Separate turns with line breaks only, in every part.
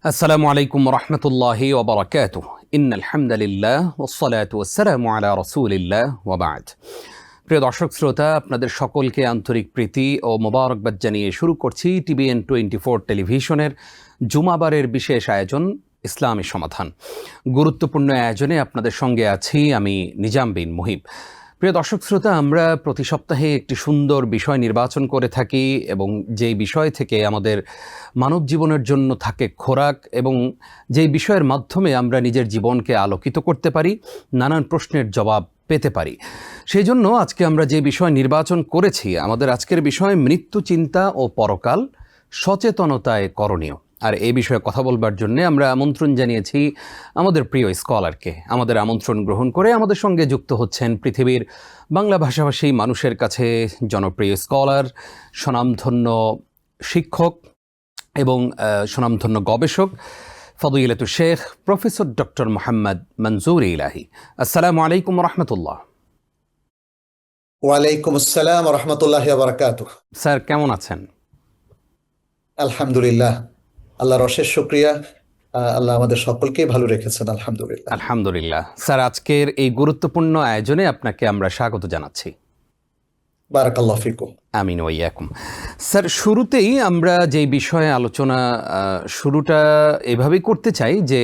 আসসালামু আলাইকুম রহমতুল্লাহি ওবরাকাতুহ। ইন্নাল হামদুলিল্লাহ ওয়াসসালাতু ওয়াসসালামু আলা রাসূলিল্লাহ ওয়া বা'দ। প্রিয় দর্শক শ্রোতা, আপনাদের সকলকে আন্তরিক প্রীতি ও মোবারকবাদ জানিয়ে শুরু করছি টিবিএন 24 টেলিভিশনের জুমাবারের বিশেষ আয়োজন ইসলামী সমাধান। গুরুত্বপূর্ণ আয়োজনে আপনাদের সঙ্গে আছি আমি নিজাম বিন মুহিব। প্রিয় দর্শক শ্রোতা, আমরা প্রতি সপ্তাহে একটি সুন্দর বিষয় নির্বাচন করে থাকি এবং যেই বিষয় থেকে আমাদের মানব জীবনের জন্য থাকে খোরাক এবং যেই বিষয়ের মাধ্যমে আমরা নিজের জীবনকে আলোকিত করতে পারি, নানান প্রশ্নের জবাব পেতে পারি। সেই জন্য আজকে আমরা যে বিষয় নির্বাচন করেছি, আমাদের আজকের বিষয় মৃত্যু চিন্তা ও পরকাল সচেতনতায় করণীয়। আর এই বিষয়ে কথা বলবার জন্য আমরা আমন্ত্রণ জানিয়েছি আমাদের প্রিয় স্কলারকে। আমাদের আমন্ত্রণ গ্রহণ করে আমাদের সঙ্গে যুক্ত হচ্ছেন পৃথিবীর বাংলা ভাষাভাষী মানুষের কাছে জনপ্রিয় স্কলার, স্বনামধন্য শিক্ষক এবং স্বনামধন্য গবেষক ফদিলাতু শেখ প্রফেসর ডক্টর মোহাম্মদ মনজুর ইলাহি। আসসালামু আলাইকুম রহমতুল্লাহ।
ওয়ালাইকুম আসসালাম রহমতুল্লাহ বারাকাতুহ।
স্যার কেমন আছেন?
আলহামদুলিল্লাহ, আল্লাহর অশেষ শুকরিয়া। আল্লাহ আমাদের সকলকেই ভালো রেখেছেন, আলহামদুলিল্লাহ।
আলহামদুলিল্লাহ। স্যার, আজকের এই গুরুত্বপূর্ণ আয়োজনে আপনাকে আমরা স্বাগত জানাচ্ছি।
বারাকাল্লাহু ফিকুম।
আমিন ওয়া ইয়াকুম। স্যার, শুরুতেই আমরা যেই বিষয়ে আলোচনা শুরুটা এভাবেই করতে চাই যে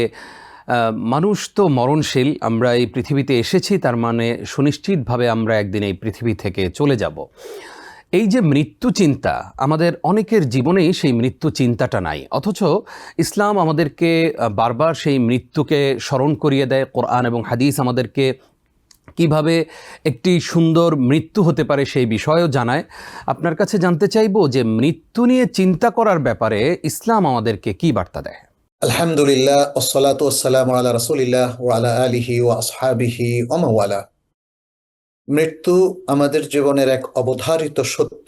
মানুষ তো মরণশীল। আমরা এই পৃথিবীতে এসেছি, তার মানে সুনিশ্চিতভাবে আমরা একদিন এই পৃথিবী থেকে চলে যাব। এই যে মৃত্যু চিন্তা, আমাদের অনেকের জীবনেই সেই মৃত্যু চিন্তাটা নাই, অথচ ইসলাম আমাদেরকে বারবার সেই মৃত্যুকে স্মরণ করিয়ে দেয়। কোরআন এবং হাদিস আমাদেরকে কিভাবে একটি সুন্দর মৃত্যু হতে পারে সেই বিষয়ও জানায়। আপনার কাছে জানতে চাইব যে মৃত্যু নিয়ে চিন্তা করার ব্যাপারে ইসলাম আমাদেরকে কি বার্তা দেয়?
আলহামদুলিল্লাহ, ওয়াসসালাতু ওয়াসসালামু আলা রাসূলিল্লাহ ওয়া আলা আলিহি ওয়া আসহাবিহি ওয়া মাওয়ালা। মৃত্যু আমাদের জীবনের এক অবধারিত সত্য,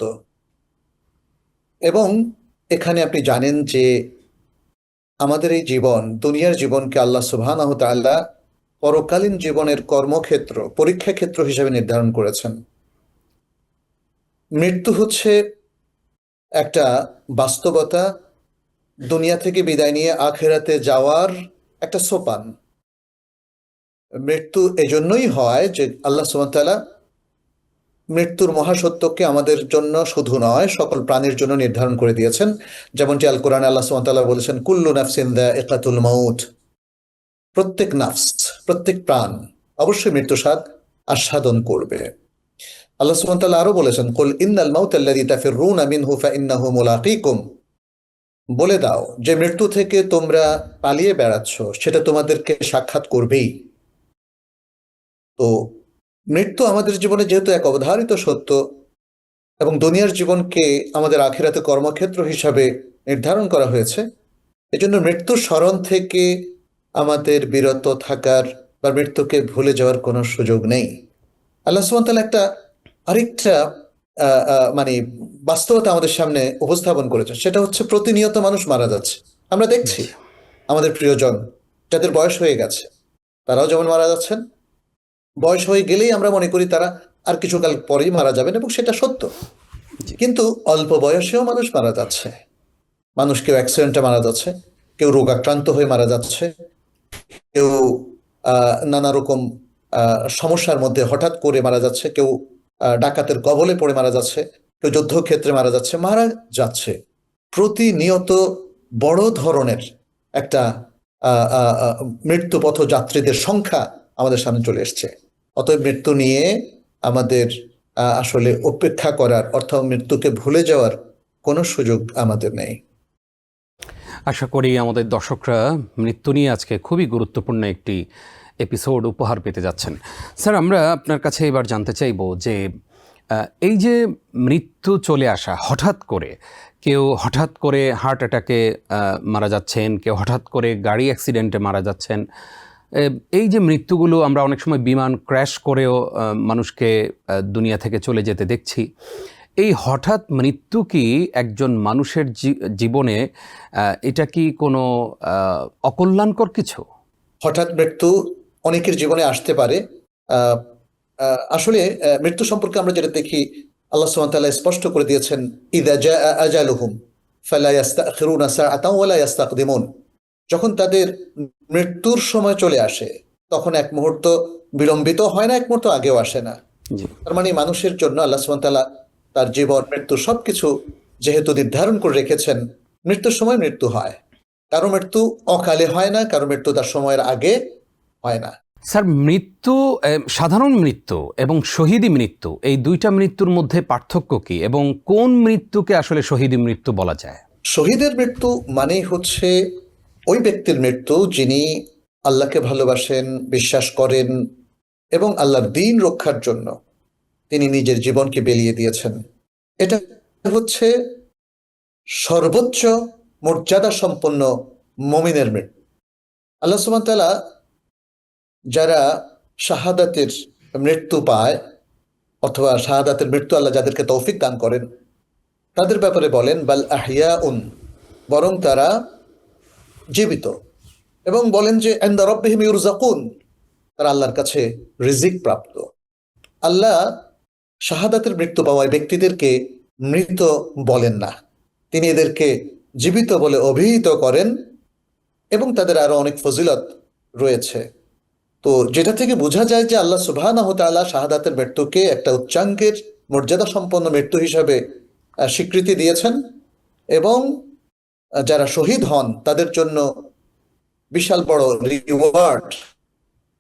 এবং এখানে আপনি জানেন যে আমাদের এই জীবন, দুনিয়ার জীবনকে আল্লাহ সুবহানাহু ওয়া তাআলা পরকালীন জীবনের কর্মক্ষেত্র, পরীক্ষা ক্ষেত্র হিসেবে নির্ধারণ করেছেন। মৃত্যু হচ্ছে একটা বাস্তবতা, দুনিয়া থেকে বিদায় নিয়ে আখিরাতে যাওয়ার একটা সোপান। মৃত্যু এজন্যই হয় যে আল্লাহ সুবহানাহু ওয়া তাআলা মৃত্যুর মহাসত্যকে আমাদের জন্য শুধু নয়, সকল প্রাণীর জন্য নির্ধারণ করে দিয়েছেন। যেমনটি আল কোরআনে আল্লাহ সুবহানাহু ওয়া তাআলা বলেছেন, কুল্লু নাফসিন যায়িকাতুল মাউত। প্রত্যেক নাফস, প্রত্যেক প্রাণ অবশ্যই মৃত্যু স্বাদ আস্বাদন করবে। আল্লাহ সুবহানাহু ওয়া তাআলা আরো বলেছেন, কুল ইন্নাল মাউতাল্লাযী তাফিররুনা মিনহু ফাইন্নাহু মুলাকীকুম। বলে দাও যে মৃত্যু থেকে তোমরা পালিয়ে বেড়াচ্ছ, সেটা তোমাদেরকে সাক্ষাৎ করবেই। তো মৃত্যু আমাদের জীবনে যেহেতু এক অবধারিত সত্য এবং দুনিয়ার জীবনকে আমাদের আখিরাতে কর্মক্ষেত্র হিসাবে নির্ধারণ করা হয়েছে, এজন্য মৃত্যুর স্মরণ থেকে আমাদের বিরত থাকার বা মৃত্যুকে ভুলে যাওয়ার কোনো সুযোগ নেই। আল্লাহ সুবহানাহু ওয়া তাআলা একটা আরেকটা মানে বাস্তবতা আমাদের সামনে উপস্থাপন করেছে, সেটা হচ্ছে প্রতিনিয়ত মানুষ মারা যাচ্ছে। আমরা দেখছি আমাদের প্রিয়জন যাদের বয়স হয়ে গেছে, তারাও যেমন মারা যাচ্ছেন। বয়স হয়ে গেলেই আমরা মনে করি তারা আর কিছুকাল পরেই মারা যাবেন, এবং সেটা সত্য। কিন্তু অল্প বয়সেও মানুষ মারা যাচ্ছে। মানুষ কেউ অ্যাক্সিডেন্টে মারা যাচ্ছে, কেউ রোগাক্রান্ত হয়ে মারা যাচ্ছে, কেউ নানা রকম সমস্যার মধ্যে হঠাৎ করে মারা যাচ্ছে, কেউ ডাকাতের কবলে পড়ে মারা যাচ্ছে, কেউ যুদ্ধক্ষেত্রে মারা যাচ্ছে। প্রতিনিয়ত বড় ধরনের একটা মৃত্যু পথযাত্রীদের সংখ্যা আমাদের সামনে চলে এসছে। অতএব মৃত্যু নিয়ে আমাদের আসলে উপেক্ষা করার, অর্থাৎ মৃত্যুকে ভুলে যাওয়ার কোনো সুযোগ আমাদের নেই।
আশা করি আমাদের দর্শকরা মৃত্যু নিয়ে আজকে খুবই গুরুত্বপূর্ণ একটি এপিসোড উপহার পেতে যাচ্ছেন। স্যার, আমরা আপনার কাছে এবার জানতে চাইব যে এই যে মৃত্যু চলে আসা হঠাৎ করে, কেউ হঠাৎ করে হার্ট অ্যাটাকে মারা যাচ্ছেন, কেউ হঠাৎ করে গাড়ি অ্যাক্সিডেন্টে মারা যাচ্ছেন, এই যে মৃত্যুগুলো আমরা অনেক সময় বিমান ক্র্যাশ করেও মানুষকে দুনিয়া থেকে চলে যেতে দেখছি। এই হঠাৎ মৃত্যু কি একজন মানুষের জীবনে এটা কি কোনো অকল্যাণকর কিছু?
হঠাৎ মৃত্যু অনেকের জীবনে আসতে পারে। আসলে মৃত্যু সম্পর্কে আমরা যেটা দেখি, আল্লাহ সুবহানাহু ওয়া তাআলা স্পষ্ট করে দিয়েছেন, ইযা জাআ আজালুহুম ফালা ইস্তাখিরুনা সাআতাও ওয়া লা ইস্তাকদিমুন। যখন তাদের মৃত্যুর সময় চলে আসে তখন এক মুহূর্ত বিলম্বিত হয় না, এক মুহূর্ত আগেও আসে না।
জি।
তার মানে মানুষের জন্য আল্লাহ সুবহানাহু ওয়া তাআলা তার জীবন মৃত্যু সবকিছু যেহেতু নির্ধারণ করে রেখেছেন, মৃত্যুর সময় মৃত্যু হয়। কারো মৃত্যু অকালে হয় না, কারো মৃত্যু তার সময়ের আগে হয় না।
স্যার, মৃত্যু, সাধারণ মৃত্যু এবং শহীদি মৃত্যু, এই দুইটা মৃত্যুর মধ্যে পার্থক্য কি এবং কোন মৃত্যুকে আসলে শহীদি মৃত্যু বলা যায়?
শহীদের মৃত্যু মানেই হচ্ছে ওই ব্যক্তির মৃত্যু যিনি আল্লাহকে ভালোবাসেন, বিশ্বাস করেন এবং আল্লাহর দ্বীন রক্ষার জন্য তিনি নিজের জীবনকে বিলিয়ে দিয়েছেন। এটা হচ্ছে সর্বোচ্চ মর্যাদা সম্পন্ন মুমিনের মৃত্যু। আল্লাহ সুবহানাহু ওয়া তাআলা যারা শাহাদাতের মৃত্যু পায় অথবা শাহাদাতের মৃত্যু আল্লাহ যাদেরকে তৌফিক দান করেন তাদের ব্যাপারে বলেন বাল আহিয়াউন, বরং তারা জীবিত, এবং বলেন যে ইনদা রাব্বিহিম ইউরযাকুন, তারা আল্লাহর কাছে রিজিক প্রাপ্ত। আল্লাহ শাহাদাতের মৃত্যু পাওয়া ব্যক্তিদেরকে মৃত বলেন না, তিনি এদেরকে জীবিত বলে অভিহিত করেন এবং তাদের আরো অনেক ফজিলত রয়েছে। তো যেটা থেকে বোঝা যায় যে আল্লাহ সুবহানাহু ওয়া তাআলা শাহাদাতের মৃত্যুকে একটা উচ্চাঙ্গের মর্যাদা সম্পন্ন মৃত্যু হিসাবে স্বীকৃতি দিয়েছেন এবং যারা শহীদ হন তাদের জন্য বিশাল বড় রিওয়ার্ড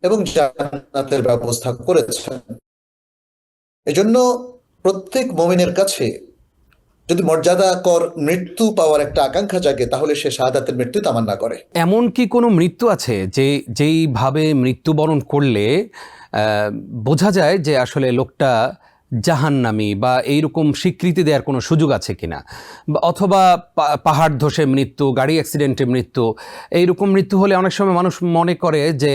এবং জান্নাতের ব্যবস্থা করেছেন। এজন্য প্রত্যেক মুমিনের কাছে যদি মর্যাদাকর মৃত্যু পাওয়ার একটা আকাঙ্ক্ষা জাগে তাহলে সে শাহাদাতের মৃত্যু তামান্না করে।
এমন কি কোনো মৃত্যু আছে যেইভাবে মৃত্যুবরণ করলে বোঝা যায় যে আসলে লোকটা জাহান্নামী, বা এইরকম স্বীকৃতি দেওয়ার কোনো সুযোগ আছে কিনা? অথবা পাহাড় ধসে মৃত্যু, গাড়ি অ্যাক্সিডেন্টে মৃত্যু, এইরকম মৃত্যু হলে অনেক সময় মানুষ মনে করে যে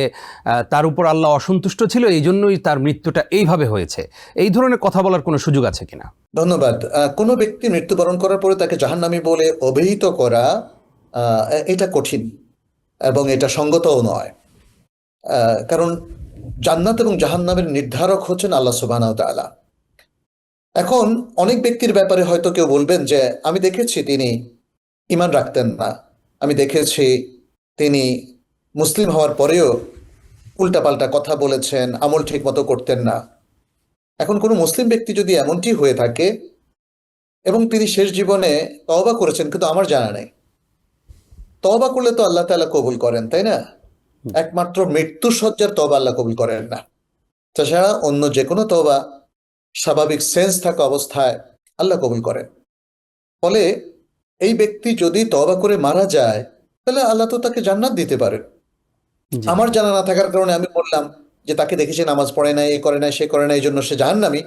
তার উপর আল্লাহ অসন্তুষ্ট ছিল, এই জন্যই তার মৃত্যুটা এইভাবে হয়েছে। এই ধরনের কথা বলার কোনো সুযোগ আছে কিনা?
ধন্যবাদ। কোনো ব্যক্তি মৃত্যুবরণ করার পরে তাকে জাহান্নামী বলে অভিহিত করা এটা কঠিন এবং এটা সঙ্গতও নয়। কারণ জান্নাত এবং জাহান্নামের নির্ধারক হচ্ছেন আল্লাহ সুবহানাহু ওয়া তাআলা। এখন অনেক ব্যক্তির ব্যাপারে হয়তো কেউ বলবেন যে আমি দেখেছি তিনি ঈমান রাখতেন না, আমি দেখেছি তিনি মুসলিম হওয়ার পরেও উল্টাপাল্টা কথা বলেছেন, আমল ঠিক মতো করতেন না। এখন কোনো মুসলিম ব্যক্তি যদি এমনটি হয়ে থাকে এবং তিনি শেষ জীবনে তওবা করেছেন, কিন্তু আমার জানা নেই, তওবা করলে তো আল্লাহ তাআলা কবুল করেন, তাই না? একমাত্র মৃত্যুর শয্যার তওবা আল্লাহ কবুল করেন না, তাছাড়া অন্য যে কোনো তওবা স্বাভাবিক সেন্স থাকা অবস্থায় আল্লাহ কবুল করেন। ফলে এই ব্যক্তি যদি তওবা করে মারা যায় তাহলে আল্লাহ তো তাকে জান্নাত দিতে পারেন।
জি।
আমার জানা না থাকার কারণে আমি বললাম যে তাকে দেখেছি নামাজ পড়ে নাই, এ করে নাই, সে করে নাই, এই জন্য সে জাহান্নামী,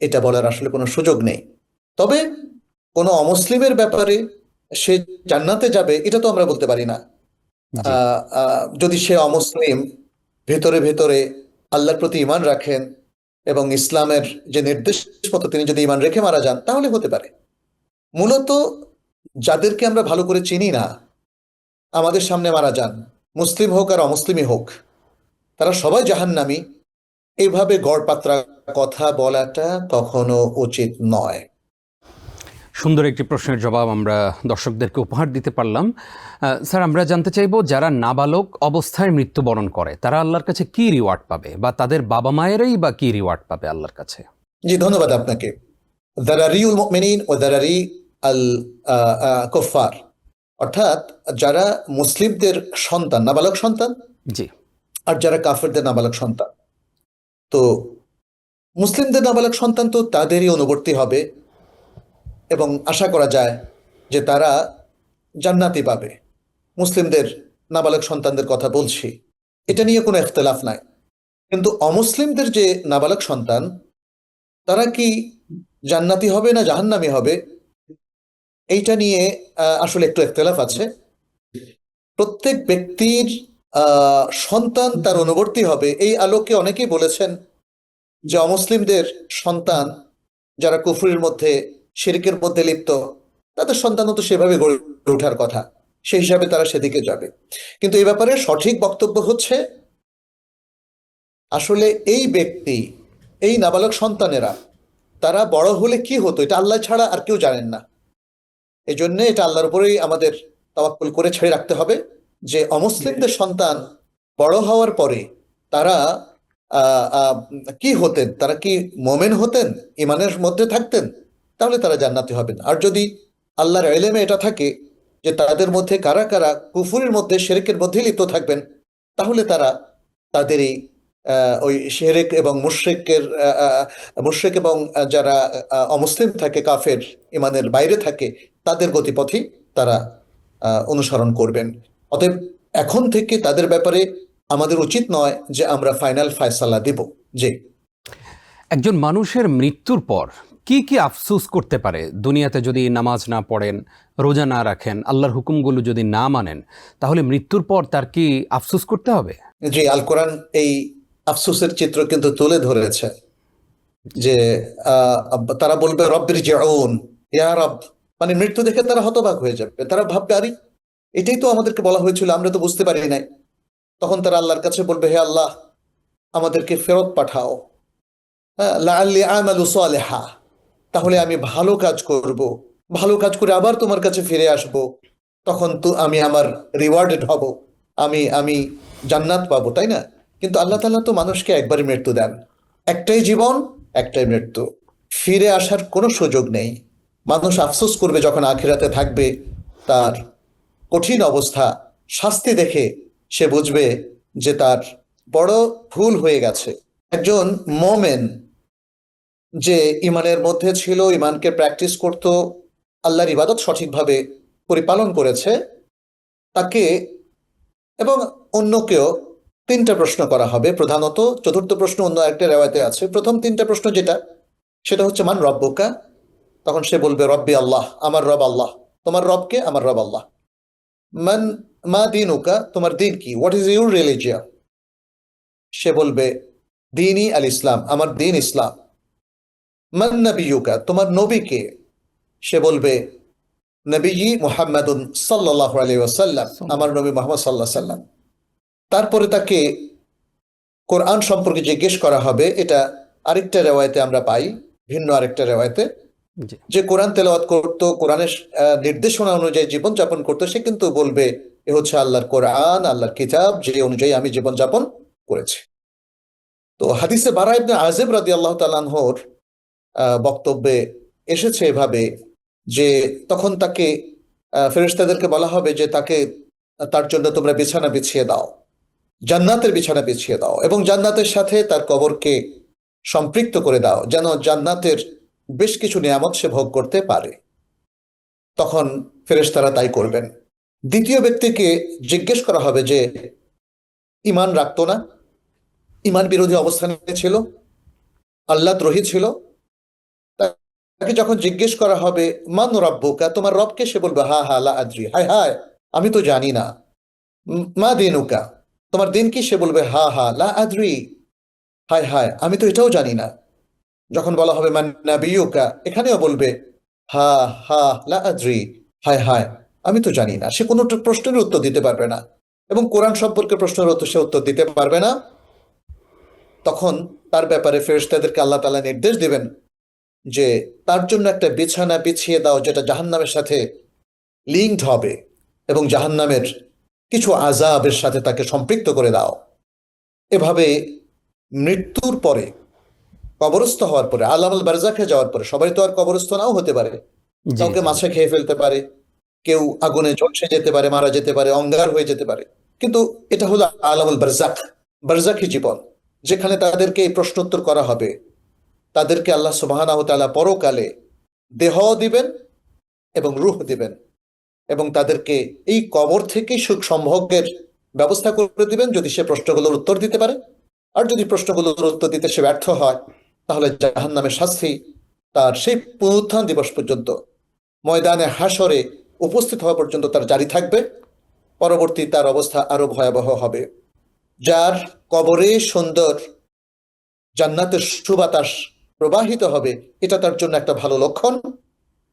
এটা বলার আসলে কোনো সুযোগ নেই। তবে কোনো অমুসলিমের ব্যাপারে সে জান্নাতে যাবে এটা তো আমরা বলতে পারি না।
জি।
যদি সে অমুসলিম ভেতরে ভেতরে আল্লাহর প্রতি ঈমান রাখেন এবং ইসলামের যে নির্দেশ মতো তিনি যদি ঈমান রেখে মারা যান তাহলে হতে পারে। মূলত যাদেরকে আমরা ভালো করে চিনি না আমাদের সামনে মারা যান, মুসলিম হোক আর অমুসলিমই হোক, তারা সবাই জাহান্নামী, এইভাবে গড়পাত্রা কথা বলাটা কখনো উচিত নয়।
সুন্দর একটি প্রশ্নের জবাব আমরা দর্শকদেরকে উপহার দিতে পারলাম। স্যার, আমরা জানতে চাইব যারা নাবালক অবস্থায় মৃত্যুবরণ করে তারা আল্লাহর কাছে কি রিওয়ার্ড পাবে, বা তাদের বাবা মায়েরাই বা কি রিওয়ার্ড পাবে আল্লাহর কাছে?
জি, ধন্যবাদ আপনাকে। দারারিউল মুমিনিন ও দারারি আল কুফার, অর্থাৎ যারা মুসলিমদের সন্তান, নাবালক সন্তান,
জি।
আর যারা কাফেরদের নাবালক সন্তান। তো মুসলিমদের নাবালক সন্তান তো তাদেরই অনুবর্তী হবে এবং আশা করা যায় যে তারা জান্নাতি পাবে। মুসলিমদের নাবালক সন্তানদের কথা বলছি, এটা নিয়ে কোনো ইখতিলাফ নাই। কিন্তু অমুসলিমদের যে নাবালক সন্তান তারা কি জান্নাতি হবে না জাহান্নামী হবে, এইটা নিয়ে আসলে একটু ইখতিলাফ আছে। প্রত্যেক ব্যক্তির সন্তান তার অনুবর্তী হবে, এই আলোকে অনেকেই বলেছেন যে অমুসলিমদের সন্তান যারা কুফরির মধ্যে, শিরকের মধ্যে লিপ্ত, তাদের সন্তানও তো সেভাবে গড়ে ওঠার কথা, সেই হিসাবে তারা সেদিকে যাবে। কিন্তু এই ব্যাপারে সঠিক বক্তব্য হচ্ছে আসলে এই ব্যক্তি, এই নাবালক সন্তানেরা তারা বড় হলে কি হতো এটা আল্লাহ ছাড়া আর কেউ জানেন না। এই জন্য এটা আল্লাহর উপরেই আমাদের তাওয়াক্কুল করে ছেড়ে রাখতে হবে যে অমুসলিমদের সন্তান বড় হওয়ার পরে তারা আহ, আহ, কি হতেন, তারা কি মোমেন হতেন, ইমানের মধ্যে থাকতেন, তাহলে তারা জান্নাতি হবেন। আর যদি আল্লাহর ইলমে এটা থাকে যে তাদের মধ্যে কারা কারা কুফুরের মধ্যে, শিরকের মধ্যে লিপ্ত থাকবেন, তাহলে তারা তাদের এই ওই শিরক এবং মুশরিক এবং যারা অমুসলিম থাকে, কাফের, ইমানের বাইরে থাকে, তাদের গতিপথই তারা অনুসরণ করবেন। অতএব এখন থেকে তাদের ব্যাপারে আমাদের উচিত নয় যে আমরা ফাইনাল ফয়সালা দেব। জি,
একজন মানুষের মৃত্যুর পর কি কি আফসোস করতে পারে? দুনিয়াতে যদি নামাজ না পড়েন, রোজা না রাখেন, আল্লাহর হুকুমগুলো যদি না মানেন, তাহলে মৃত্যুর পর তার কি আফসোস করতে হবে?
জি, আল কোরআন এই আফসোসের চিত্র কিন্তু তুলে ধরেছে যে তারা বলবে রব্বির জিউন, ইয়া রব, মানে মৃত্যু দেখে তারা হতবাক হয়ে যাবে। তারা ভাববে, আরে এটাই তো আমাদেরকে বলা হয়েছিল, আমরা তো বুঝতে পারি নাই। তখন তারা আল্লাহর কাছে বলবে, হে আল্লাহ, আমাদেরকে ফেরত পাঠাও, হ্যাঁ, লাআল্লি আমালু সালিহা, তাহলে আমি ভালো কাজ করব, ভালো কাজ করে আবার তোমার কাছে ফিরে আসব, তখন তো আমি আমার রিওয়ার্ডেড হব, আমি জান্নাত পাবো, তাই না? কিন্তু আল্লাহ তাআলা তো মানুষকে একবারই মৃত্যু দেন, একটাই জীবন, একটাই মৃত্যু, ফিরে আসার কোনো সুযোগ নেই। মানুষ আফসোস করবে যখন আখিরাতে থাকবে, তার কঠিন অবস্থা, শাস্তি দেখে সে বুঝবে যে তার বড় ভুল হয়ে গেছে। একজন মোমেন যে ইমানের মধ্যে ছিল, ইমানকে প্র্যাকটিস করত, আল্লাহর ইবাদত সঠিকভাবে পরিপালন করেছে, তাকে এবং অন্যকেও তিনটা প্রশ্ন করা হবে প্রধানত। চতুর্থ প্রশ্ন অন্য একটা রেওয়ায়তে আছে। প্রথম তিনটা প্রশ্ন যেটা, সেটা হচ্ছে মান রব্বুকা, তখন সে বলবে রব্বি আল্লাহ, আমার রব আল্লাহ। তোমার রবকে? আমার রব আল্লাহ। মান মা দিনুকা, তোমার দিন কি? What is your religion? সে বলবে দিনই আল ইসলাম, আমার দিন ইসলাম। মান নবিয়ুকা, তোমার নবী কে? সে বলবে নবীজি মুহাম্মাদুন সাল্লাল্লাহু আলাইহি ওয়াসাল্লাম, আমার নবী মুহাম্মদ সাল্লাল্লাহু আলাইহি ওয়াসাল্লাম। তারপরে তাকে কোরআন সম্পর্কে জিজ্ঞেস করা হবে। এটা আরেকটা রেওয়ায়তে আমরা পাই, ভিন্ন আরেকটা রেওয়ায়তে,
জি।
যে কোরআন তেলাওয়াত করতো, কোরআনের নির্দেশনা অনুযায়ী জীবনযাপন করতো, সে কিন্তু বলবে এ হচ্ছে আল্লাহর কোরআন, আল্লাহর কিতাব, যে অনুযায়ী আমি জীবনযাপন করেছি। তো হাদিসে বারা ইবনে আযিব রাদিয়াল্লাহু তাআলা আনহুর বক্তব্যে এসেছে এভাবে যে তখন তাকে ফেরেশতাদেরকে বলা হবে যে তাকে, তার জন্য তোমরা বিছানা বিছিয়ে দাও, জান্নাতের বিছানা বিছিয়ে দাও, এবং জান্নাতের সাথে তার কবরকে সম্পৃক্ত করে দাও, যেন জান্নাতের বেশ কিছু নিয়ামত সে ভোগ করতে পারে। তখন ফেরেশতারা তাই করবেন। দ্বিতীয় ব্যক্তিকে জিজ্ঞেস করা হবে যে ইমান রাখতো না, ইমান বিরোধী অবস্থানে ছিল, আল্লাহ দ্রোহী ছিল। তাকে যখন জিজ্ঞেস করা হবে মান রব্বুকা, তোমার রবকে? সে বলবে হা হা লা আদ্রি, হায় হায় আমি তো জানি না। মা দিনুকা, তোমার দিন কি? সে বলবে হা হা লা আদ্রি, হায় হায় আমি তো এটাও জানি না। যখন বলা হবে মান নাবিয়ুকা, এখানেও বলবে হা হা লা আদ্রি, হায় হায় আমি তো জানি না। সে কোনো প্রশ্নের উত্তর দিতে পারবে না, এবং কোরআন সম্পর্কে প্রশ্নের উত্তর সে উত্তর দিতে পারবে না। তখন তার ব্যাপারে ফেরেশতাদেরকে আল্লাহ তাআলা নির্দেশ দিবেন যে তার জন্য একটা বিছানা বিছিয়ে দাও, যেটা জাহান্নামের সাথে লিঙ্কড হবে, এবং জাহান্নামের কিছু আযাবের সাথে তাকে সম্পৃক্ত করে দাও। এভাবে মৃত্যুর পরে, কবরস্থ হওয়ার পরে, আলামুল বারজাখে যাওয়ার পরে, সবাই তো আর কবরস্থ নাও হতে পারে,
জি,
কাউকে
জি।
মাছে খেয়ে ফেলতে পারে, কেউ আগুনে ঝলসে যেতে পারে, মারা যেতে পারে, অঙ্গার হয়ে যেতে পারে। কিন্তু এটা হলো আলামুল বারজাখ, বারজাখী জীবন, যেখানে তাদেরকে এই প্রশ্নোত্তর করা হবে। তাদেরকে আল্লাহ সুবহানাহু ওয়া তাআলা পরকালে দেহ দিবেন এবং রূহ দিবেন, এবং তাদেরকে এই কবর থেকেই সুখ সম্ভোগের ব্যবস্থা করে দিবেন যদি সে প্রশ্নগুলোর উত্তর দিতে পারে। আর যদি প্রশ্নগুলোর উত্তর দিতে সে ব্যর্থ হয়, তাহলে জাহান্নামের শাস্তি তার সেই পুনরুত্থান দিবস পর্যন্ত, ময়দানে হাসরে উপস্থিত হওয়া পর্যন্ত তার জারি থাকবে। পরবর্তী তার অবস্থা আরো ভয়াবহ হবে। যার কবরে সুন্দর জান্নাতের সুবাতাস প্রবাহিত হবে, এটা তার জন্য একটা ভালো লক্ষণ।